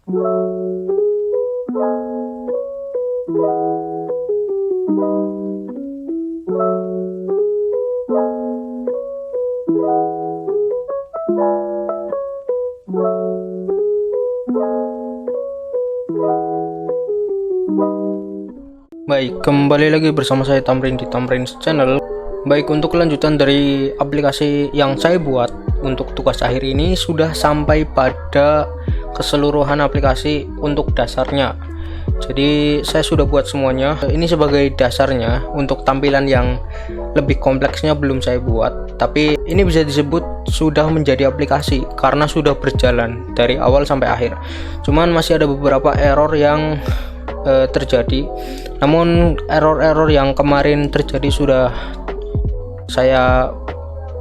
Baik, kembali lagi bersama saya Tamrin di Tamrin's Channel. Baik, untuk kelanjutan dari aplikasi yang saya buat untuk tugas akhir ini sudah sampai pada keseluruhan aplikasi untuk dasarnya. Jadi saya sudah buat semuanya. Ini sebagai dasarnya. Untuk tampilan yang lebih kompleksnya belum saya buat, tapi ini bisa disebut sudah menjadi aplikasi karena sudah berjalan dari awal sampai akhir. Cuman masih ada beberapa error yang terjadi, namun error-error yang kemarin terjadi sudah saya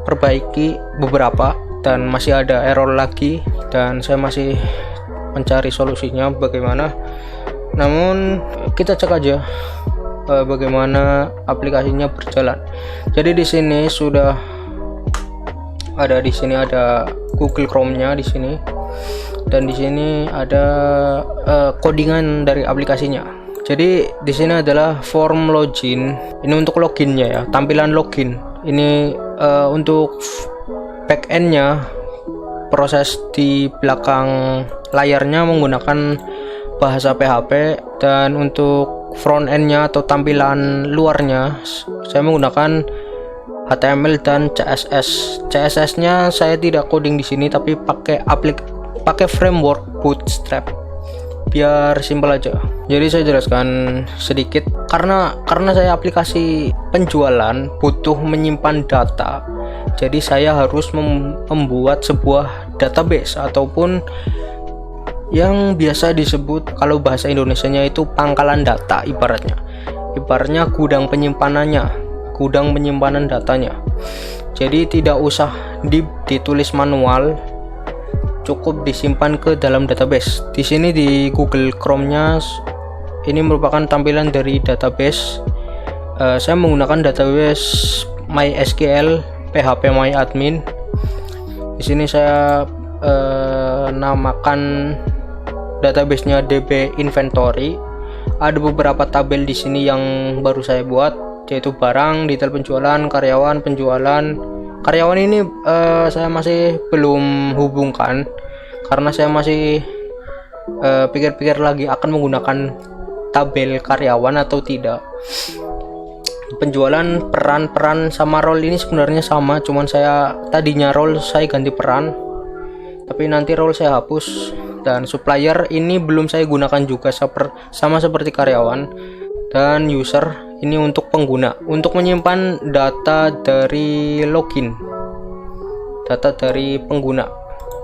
perbaiki beberapa, dan masih ada error lagi dan saya masih mencari solusinya bagaimana. Namun kita cek aja bagaimana aplikasinya berjalan. Jadi di sini sudah ada, di sini ada Google Chrome-nya di sini, dan di sini ada codingan dari aplikasinya. Jadi di sini adalah form login. Ini untuk loginnya ya, tampilan login. Ini untuk backendnya, proses di belakang layarnya menggunakan bahasa PHP, dan untuk front endnya atau tampilan luarnya saya menggunakan HTML dan CSS. CSS-nya saya tidak coding di sini, tapi pakai framework Bootstrap biar simpel aja. Jadi saya jelaskan sedikit, karena saya aplikasi penjualan butuh menyimpan data. Jadi saya harus membuat sebuah database ataupun yang biasa disebut, kalau bahasa Indonesianya itu pangkalan data, ibaratnya gudang penyimpanan datanya. Jadi tidak usah ditulis manual, cukup disimpan ke dalam database. Di sini di Google Chrome-nya ini merupakan tampilan dari database. Saya menggunakan database MySQL phpMyAdmin. Di sini saya namakan database-nya DB Inventory. Ada beberapa tabel di sini yang baru saya buat, yaitu barang, detail penjualan, karyawan, penjualan. Karyawan ini saya masih belum hubungkan karena saya masih pikir-pikir lagi akan menggunakan tabel karyawan atau tidak. Penjualan, peran sama role ini sebenarnya sama, cuman saya tadinya role saya ganti peran, tapi nanti role saya hapus. Dan supplier ini belum saya gunakan juga, sama seperti karyawan. Dan user ini untuk pengguna, untuk menyimpan data dari login, data dari pengguna,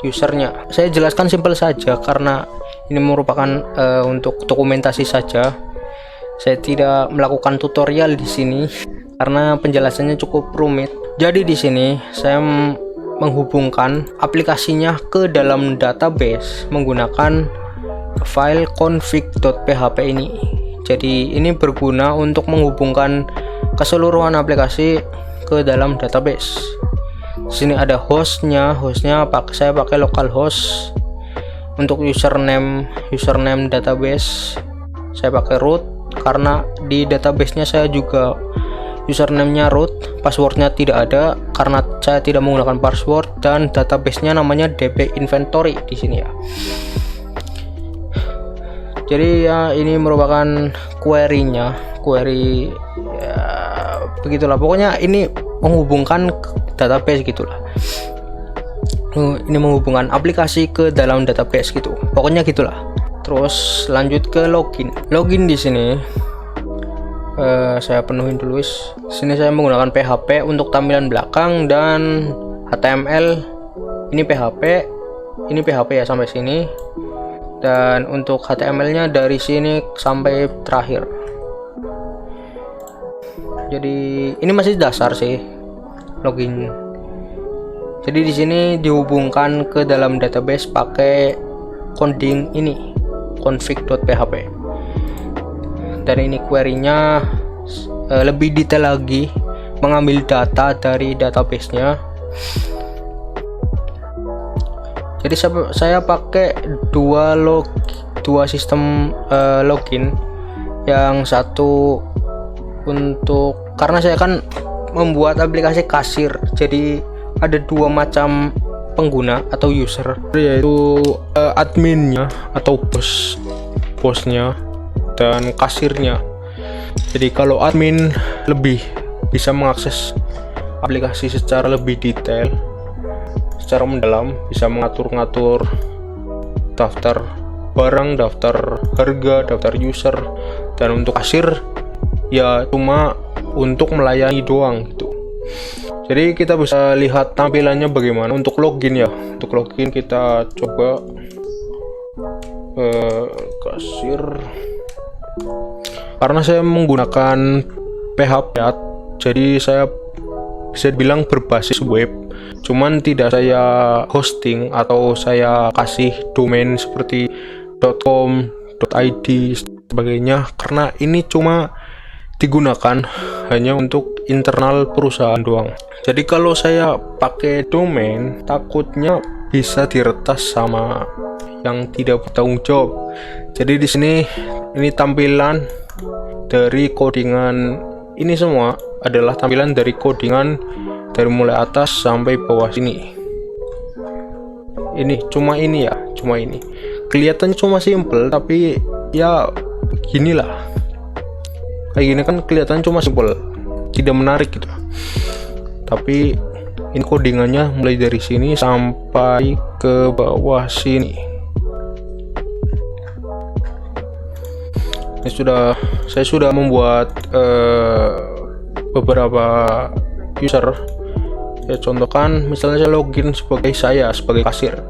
usernya. Saya jelaskan simpel saja karena ini merupakan untuk dokumentasi saja. Saya tidak melakukan tutorial di sini karena penjelasannya cukup rumit. Jadi di sini saya menghubungkan aplikasinya ke dalam database menggunakan file config.php ini. Jadi ini berguna untuk menghubungkan keseluruhan aplikasi ke dalam database. Di sini ada hostnya saya pakai localhost. Untuk username database saya pakai root, karena di database-nya saya juga username-nya root, passwordnya tidak ada karena saya tidak menggunakan password, dan database-nya namanya DB Inventory di sini ya. Jadi ya ini merupakan query ya, begitulah. Pokoknya ini menghubungkan database gitulah. Ini menghubungkan aplikasi ke dalam database gitu. Pokoknya gitulah. Terus lanjut ke login. Login di sini saya penuhin dulu. Sini saya menggunakan PHP untuk tampilan belakang, dan HTML ini PHP ya sampai sini, dan untuk HTML-nya dari sini sampai terakhir. Jadi ini masih dasar sih login. Jadi di sini dihubungkan ke dalam database pakai coding ini config.php. Dan ini query-nya lebih detail lagi, mengambil data dari database-nya. Jadi saya pakai dua login dua sistem login. Yang satu untuk, karena saya kan membuat aplikasi kasir, jadi ada dua macam pengguna atau user, yaitu adminnya atau bosnya dan kasirnya. Jadi kalau admin lebih bisa mengakses aplikasi secara lebih detail, secara mendalam, bisa mengatur-ngatur daftar barang, daftar harga, daftar user. Dan untuk kasir ya cuma untuk melayani doang gitu. Jadi kita bisa lihat tampilannya bagaimana. Untuk login ya, untuk login kita coba kasir. Karena saya menggunakan PHP, jadi saya bisa dibilang berbasis web, cuman tidak saya hosting atau saya kasih domain seperti .com, .id sebagainya, karena ini cuma digunakan hanya untuk internal perusahaan doang. Jadi kalau saya pakai domain, takutnya bisa diretas sama yang tidak bertanggung jawab. Jadi di sini ini tampilan dari codingan, ini semua adalah tampilan dari codingan dari mulai atas sampai bawah sini. Ini cuma ini ya, cuma ini. Kelihatan cuma simple, tapi ya ginilah. Kayak gini kan kelihatan cuma simple, tidak menarik gitu. Tapi ini codingannya mulai dari sini sampai ke bawah sini. Saya sudah membuat beberapa user. Ya contohkan, misalnya saya login sebagai kasir.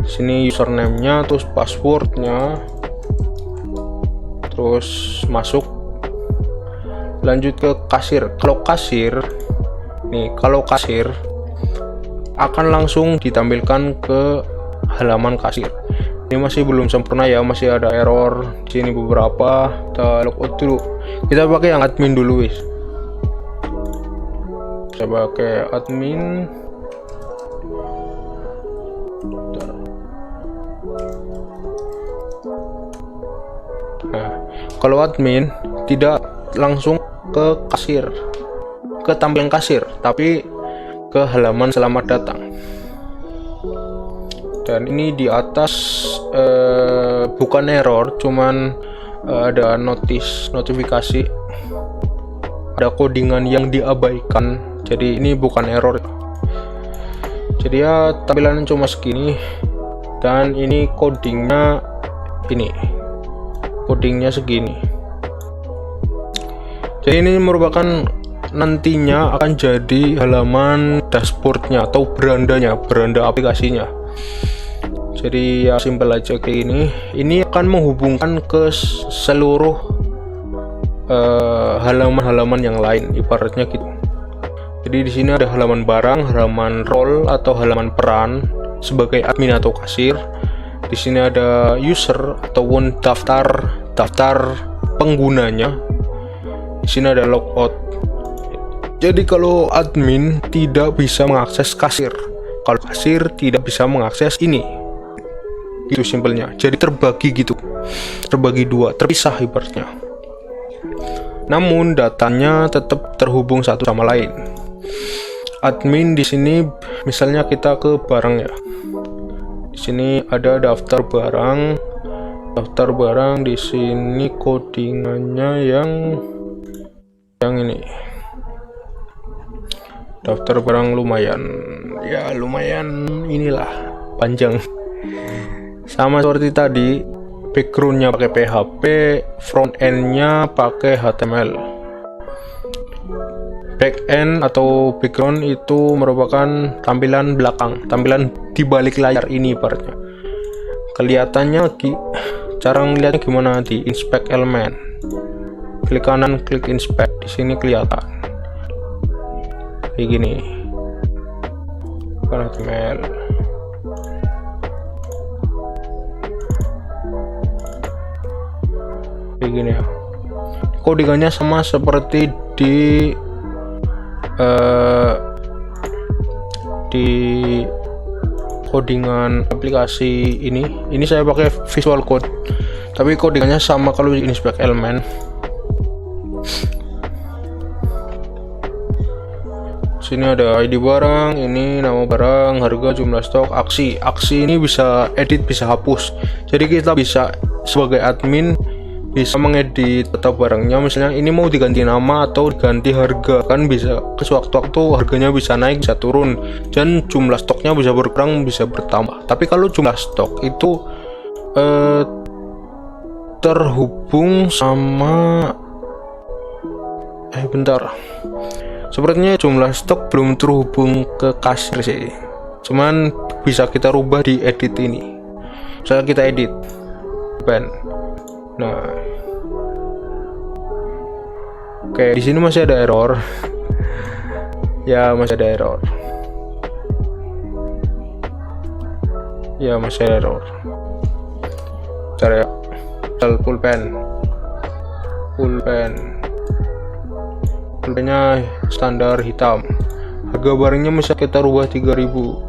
Sini username-nya, terus password-nya, terus masuk, lanjut ke kasir. Kalau kasir akan langsung ditampilkan ke halaman kasir. Ini masih belum sempurna ya, masih ada error di sini beberapa. Kita logout dulu. Kita pakai yang admin dulu, wis. Saya pakai admin. Nah, kalau admin tidak langsung ke kasir, ke tampilan kasir, tapi ke halaman selamat datang. Dan ini di atas bukan error, cuman ada notifikasi, ada codingan yang diabaikan. Jadi ini bukan error. Jadi ya tampilannya cuma segini, dan ini codingnya segini. Jadi ini merupakan nantinya akan jadi halaman dashboardnya atau beranda aplikasinya. Jadi ya simpel aja kayak ini. Ini akan menghubungkan ke seluruh halaman-halaman yang lain, ibaratnya gitu. Jadi di sini ada halaman barang, halaman role atau halaman peran sebagai admin atau kasir. Di sini ada user ataupun daftar penggunanya. Di sini ada logout. Jadi kalau admin tidak bisa mengakses kasir, kalau kasir tidak bisa mengakses ini. Itu simpelnya. Jadi terbagi dua, terpisah ibaratnya. Namun datanya tetap terhubung satu sama lain. Admin di sini misalnya kita ke barang ya. Di sini ada daftar barang di sini codingannya yang ini. Daftar barang lumayan inilah panjang. Sama seperti tadi, backgroundnya pakai PHP, front end-nya pakai HTML. Backend atau background itu merupakan tampilan belakang, tampilan di balik layar ini ibaratnya. Kelihatannya cara ngeliatnya gimana di inspect element. Klik kanan, klik inspect, di sini kelihatan. Kayak gini. HTML. Kayak gini ya. Codingannya sama seperti di codingan aplikasi ini saya pakai Visual Code. tapi codingannya sama kalau ini spek elemen. Sini ada ID barang, ini nama barang, harga, jumlah stok, aksi. Aksi ini bisa edit, bisa hapus. Jadi kita bisa sebagai admin bisa mengedit data barangnya, misalnya ini mau diganti nama atau diganti harga, kan bisa ke sewaktu-waktu harganya bisa naik, bisa turun, dan jumlah stoknya bisa berkurang, bisa bertambah. Tapi kalau jumlah stok itu terhubung sama bentar, sepertinya jumlah stok belum terhubung ke kasir sih, cuman bisa kita rubah di edit ini. Misalnya kita edit pen. Nah, oke, di sini masih ada error. Ya, masih ada error. Ya, masih ada error. Bentar ya. Pulpen. Pulpennya standar hitam. Harga barangnya bisa kita rubah 3.000.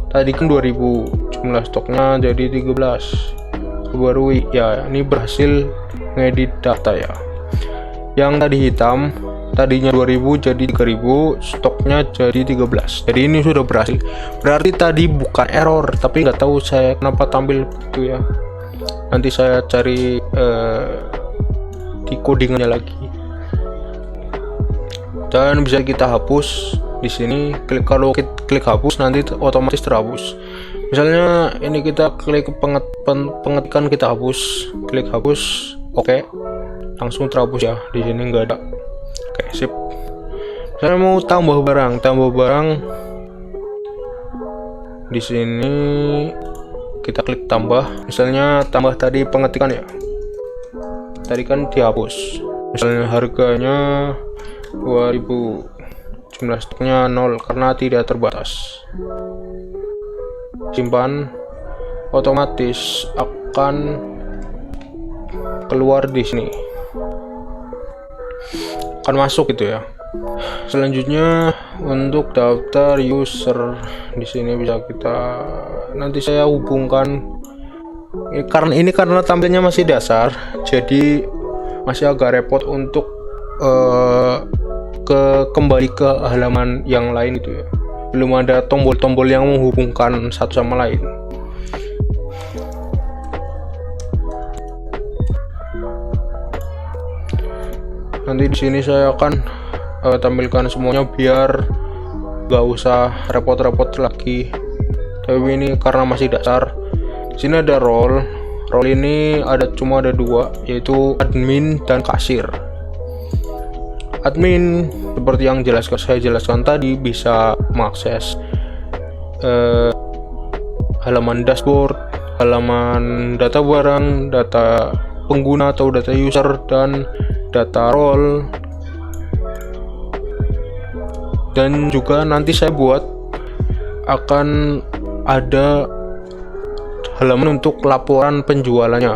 Tadi kan 2.000. Jumlah stoknya jadi 13. Baru ya, ini berhasil ngedit data ya. Yang tadi hitam, tadinya 2000 jadi 3000, stoknya jadi 13. Jadi ini sudah berhasil. Berarti tadi bukan error, tapi nggak tahu saya kenapa tampil gitu ya. Nanti saya cari di codingannya lagi. Dan bisa kita hapus di sini. Kalau klik hapus nanti otomatis terhapus. Misalnya ini kita klik pengetikan, kita hapus, klik hapus, oke, langsung terhapus ya. Di sini nggak ada. Oke, sip. Misalnya mau tambah barang di sini kita klik tambah. Misalnya tambah tadi pengetikan ya. Tadi kan dihapus. Misalnya harganya 2000, jumlah stoknya 0 karena tidak terbatas. Simpan, otomatis akan keluar di sini, akan masuk gitu ya. Selanjutnya untuk daftar user di sini bisa kita, nanti saya hubungkan karena tampilnya masih dasar, jadi masih agak repot untuk kembali ke halaman yang lain itu ya. Belum ada tombol-tombol yang menghubungkan satu sama lain. Nanti di sini saya akan tampilkan semuanya biar gak usah repot-repot lagi. Tapi ini karena masih dasar. Di sini ada role. Role ini cuma ada dua, yaitu admin dan kasir. Admin seperti yang saya jelaskan tadi bisa mengakses halaman dashboard, halaman data barang, data pengguna atau data user, dan data role. Dan juga nanti saya buat akan ada halaman untuk laporan penjualannya.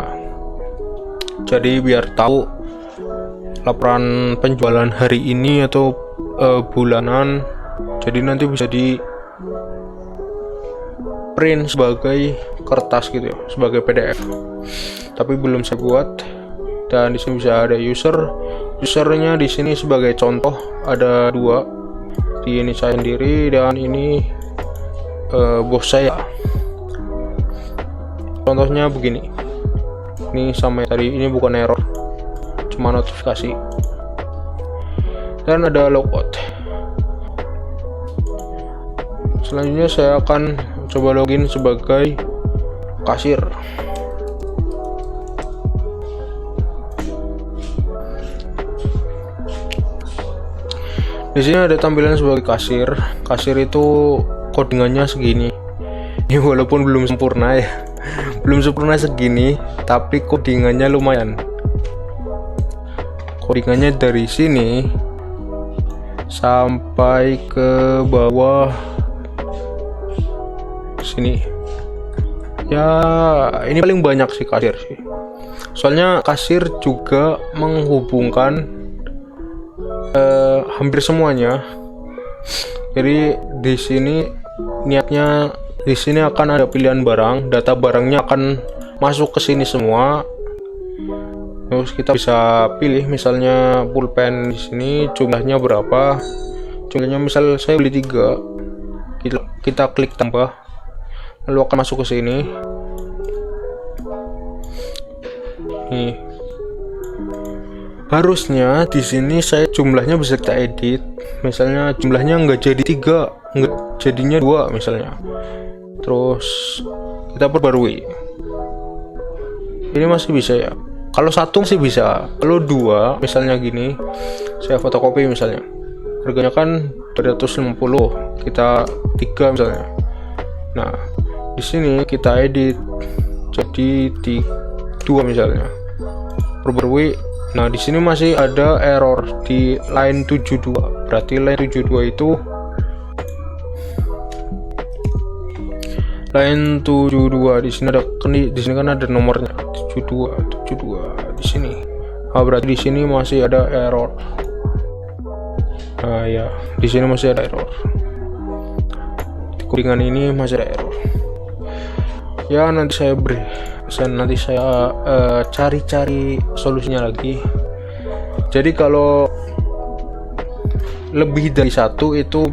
Jadi biar tahu laporan penjualan hari ini atau bulanan, jadi nanti bisa di print sebagai kertas gitu ya, sebagai PDF. Tapi belum saya buat. Dan di sini bisa ada usernya. Di sini sebagai contoh ada dua, ini saya sendiri dan ini bos saya. Contohnya begini, ini sama tadi, ini bukan error, cuma notifikasi. Dan ada logout. Selanjutnya saya akan coba login sebagai kasir. Di sini ada tampilan sebagai kasir. Kasir itu codingannya segini. Ini walaupun belum sempurna ya, belum sempurna segini, tapi codingannya lumayan. Codingannya dari sini sampai ke bawah sini. Ya, ini paling banyak sih kasir sih. Soalnya kasir juga menghubungkan hampir semuanya. Jadi di sini niatnya, di sini akan ada pilihan barang, data barangnya akan masuk ke sini semua. Terus kita bisa pilih misalnya pulpen di sini jumlahnya berapa. Jumlahnya misal saya beli 3. Kita klik tambah. Lalu akan masuk ke sini. Nih. Harusnya di sini saya jumlahnya bisa kita edit. Misalnya jumlahnya nggak jadi 3, nggak jadinya 2 misalnya. Terus kita perbarui. Ini masih bisa ya. Kalau 1 masih bisa. Kalau 2 misalnya gini, saya fotokopi misalnya. Harganya kan 250, kita 3 misalnya. Nah, di sini kita edit jadi 2 misalnya. Perbarui. Nah, di sini masih ada error di line 72. Berarti line 72 itu line 72 di sini ada di sini kan ada nomornya 72 di sini. Berarti di sini masih ada error. Nah ya, di sini masih ada error. Di kodingan ini masih ada error. Ya nanti saya cari-cari solusinya lagi. Jadi kalau lebih dari 1 itu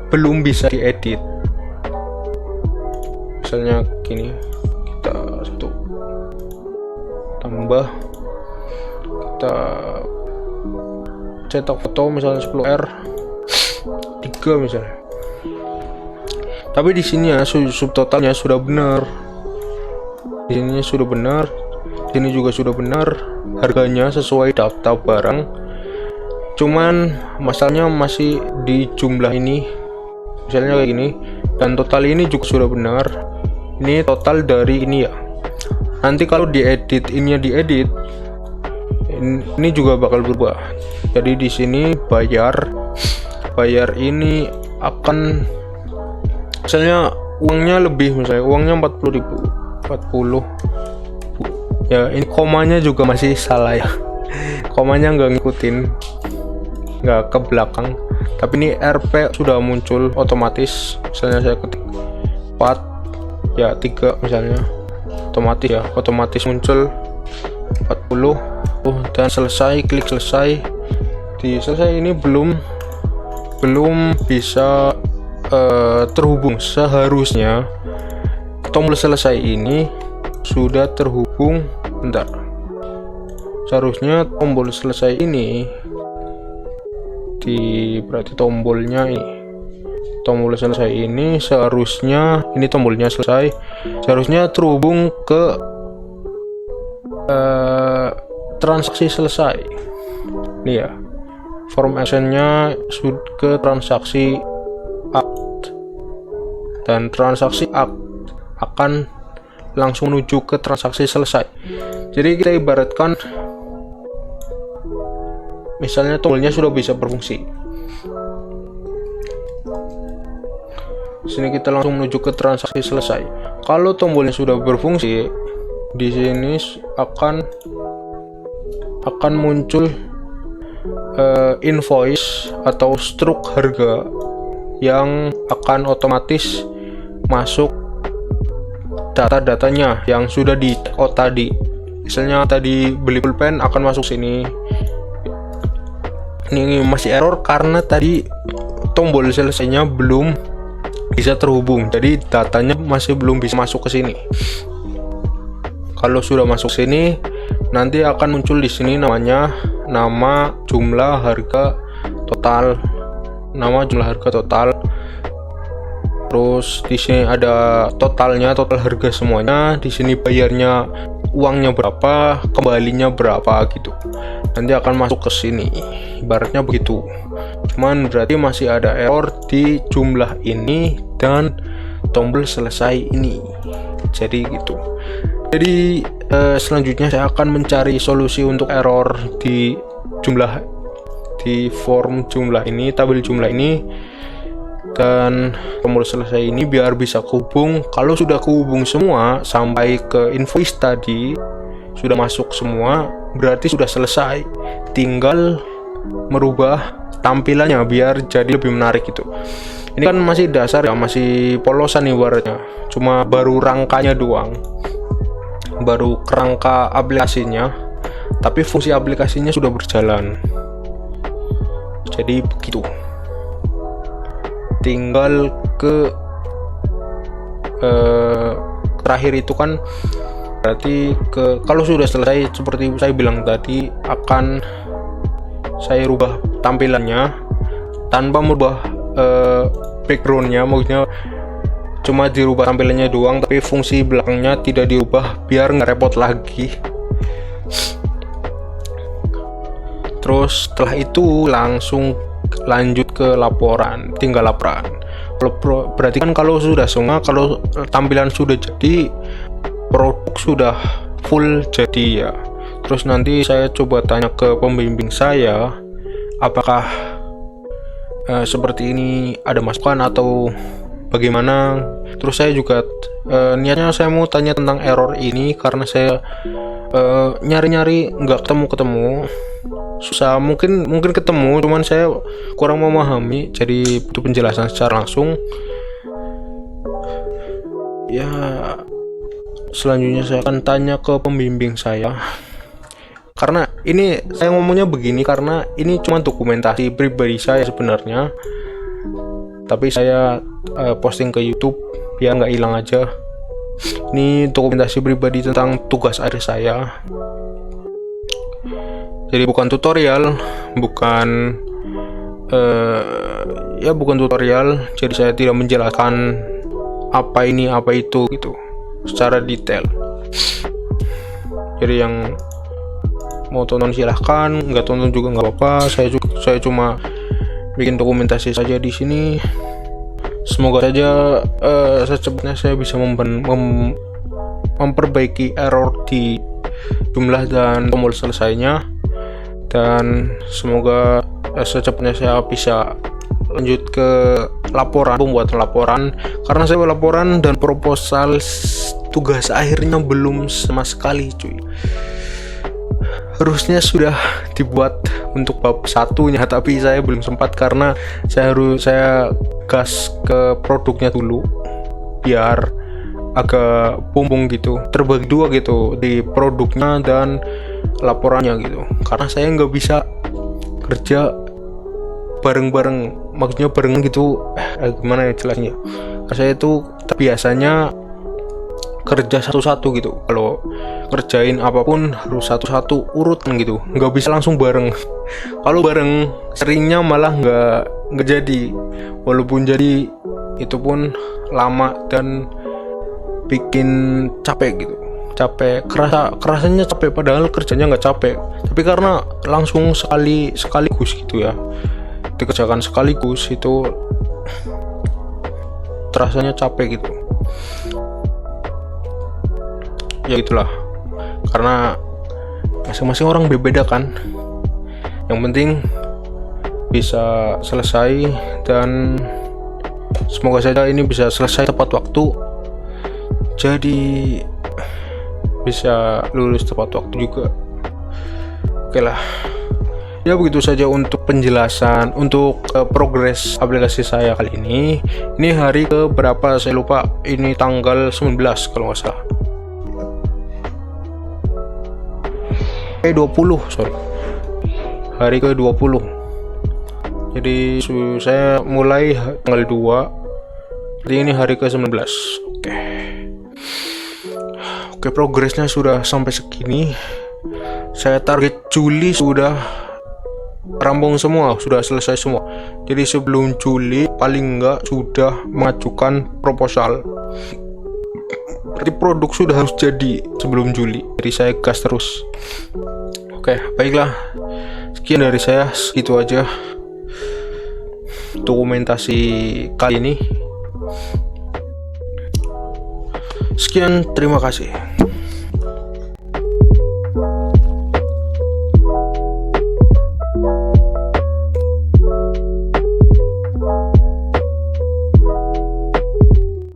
belum bisa diedit. Misalnya gini, kita 1 tambah, kita cetak foto misalnya 10R 3 misalnya. Tapi di sini ya subtotalnya sudah benar. Di sini sudah benar, di sini juga sudah benar, harganya sesuai daftar barang. Cuman masalahnya masih di jumlah ini, misalnya kayak gini, dan total ini juga sudah benar. Ini total dari ini ya. Nanti kalau diedit, ini juga bakal berubah. Jadi di sini bayar ini akan misalnya uangnya lebih, misalnya uangnya 40 ya. Ini komanya juga masih salah ya. Komanya nggak ngikutin, nggak ke belakang. Tapi ini RP sudah muncul otomatis. Misalnya saya ketik 4 ya 3 misalnya, otomatis muncul 40 dan selesai. Klik selesai. Di selesai ini belum bisa terhubung. Seharusnya tombol selesai ini sudah terhubung. Bentar, seharusnya tombol selesai ini berarti tombolnya ini, tombol selesai ini seharusnya, ini tombolnya selesai, seharusnya terhubung ke transaksi selesai. Ini ya, form actionnya ke transaksi act, dan transaksi act akan langsung menuju ke transaksi selesai. Jadi kita ibaratkan misalnya tombolnya sudah bisa berfungsi. Sini kita langsung menuju ke transaksi selesai. Kalau tombolnya sudah berfungsi, di sini akan muncul invoice atau struk harga yang akan otomatis masuk data-datanya yang sudah di tadi. Misalnya tadi beli pulpen akan masuk sini. Ini masih error karena tadi tombol selesainya belum bisa terhubung, jadi datanya masih belum bisa masuk ke sini. Kalau sudah masuk sini, nanti akan muncul di sini namanya nama, jumlah, harga total. Nama, jumlah, harga total. Terus di sini ada totalnya, total harga semuanya. Di sini bayarnya, uangnya berapa, kembalinya berapa gitu. Nanti akan masuk ke sini. Ibaratnya begitu. Cuman berarti masih ada error di jumlah ini dan tombol selesai ini. Jadi gitu. Jadi selanjutnya saya akan mencari solusi untuk error di form jumlah ini, tabel jumlah ini, dan tombol selesai ini biar bisa kehubung. Kalau sudah kehubung semua sampai ke invoice tadi, sudah masuk semua, berarti sudah selesai. Tinggal merubah tampilannya biar jadi lebih menarik gitu. Ini kan masih dasar ya, masih polosan ibaratnya, cuma baru rangkanya doang. baru kerangka aplikasinya, tapi fungsi aplikasinya sudah berjalan. Jadi begitu. Tinggal ke terakhir itu kan berarti kalau sudah selesai seperti saya bilang tadi, akan saya rubah tampilannya tanpa merubah backgroundnya, maksudnya cuma dirubah tampilannya doang, tapi fungsi belakangnya tidak dirubah biar nggak repot lagi. Terus setelah itu langsung lanjut ke laporan, tinggal laporan. Berarti kan kalau sudah semua, kalau tampilan sudah jadi, produk sudah full jadi ya. Terus nanti saya coba tanya ke pembimbing saya apakah seperti ini ada masukan atau bagaimana. Terus saya juga niatnya saya mau tanya tentang error ini karena saya nyari-nyari nggak ketemu, susah. Mungkin ketemu, cuman saya kurang memahami, jadi butuh penjelasan secara langsung ya. Selanjutnya saya akan tanya ke pembimbing saya, karena ini saya ngomongnya begini karena ini cuma dokumentasi pribadi saya sebenarnya, tapi saya posting ke YouTube ya nggak hilang aja. Ini dokumentasi pribadi tentang tugas akhir saya, jadi bukan tutorial, bukan tutorial. Jadi saya tidak menjelaskan apa ini apa itu gitu secara detail. Jadi yang mau tonton silahkan, nggak tonton juga nggak apa-apa. Saya cuma bikin dokumentasi saja di sini. Semoga saja secepatnya saya bisa memperbaiki error di jumlah dan tombol selesainya, dan semoga secepatnya saya bisa lanjut ke pembuatan laporan, karena saya laporan dan proposal tugas akhirnya belum sama sekali cuy. Harusnya sudah dibuat untuk bab satunya, tapi saya belum sempat karena saya gas ke produknya dulu biar agak bumbung gitu, terbagi dua gitu di produknya dan laporannya gitu, karena saya nggak bisa kerja bareng-bareng, maksudnya bareng gitu, gimana ya jelasnya. Saya itu biasanya kerja satu-satu gitu, kalau kerjain apapun harus satu-satu urutan gitu, nggak bisa langsung bareng. Kalau bareng seringnya malah nggak jadi, walaupun jadi itu pun lama dan bikin capek gitu, kerasanya capek padahal kerjanya nggak capek, tapi karena langsung sekaligus gitu ya, dikerjakan sekaligus, itu terasanya capek gitu ya. Itulah, karena masing-masing orang berbeda kan. Yang penting bisa selesai, dan semoga saja ini bisa selesai tepat waktu, jadi bisa lulus tepat waktu juga. Oke lah ya, begitu saja untuk penjelasan untuk progres aplikasi saya kali ini. Ini hari ke berapa saya lupa, ini tanggal 19 kalau nggak salah, 20 sorry, hari ke 20. Jadi saya mulai tanggal 2, jadi ini hari ke 19. Oke, progresnya sudah sampai segini. Saya target Juli sudah rampung semua, sudah selesai semua. Jadi sebelum Juli paling enggak sudah mengajukan proposal. Berarti produk sudah harus jadi sebelum Juli. Jadi saya gas terus. Oke, baiklah. Sekian dari saya, segitu aja dokumentasi kali ini. Sekian, terima kasih.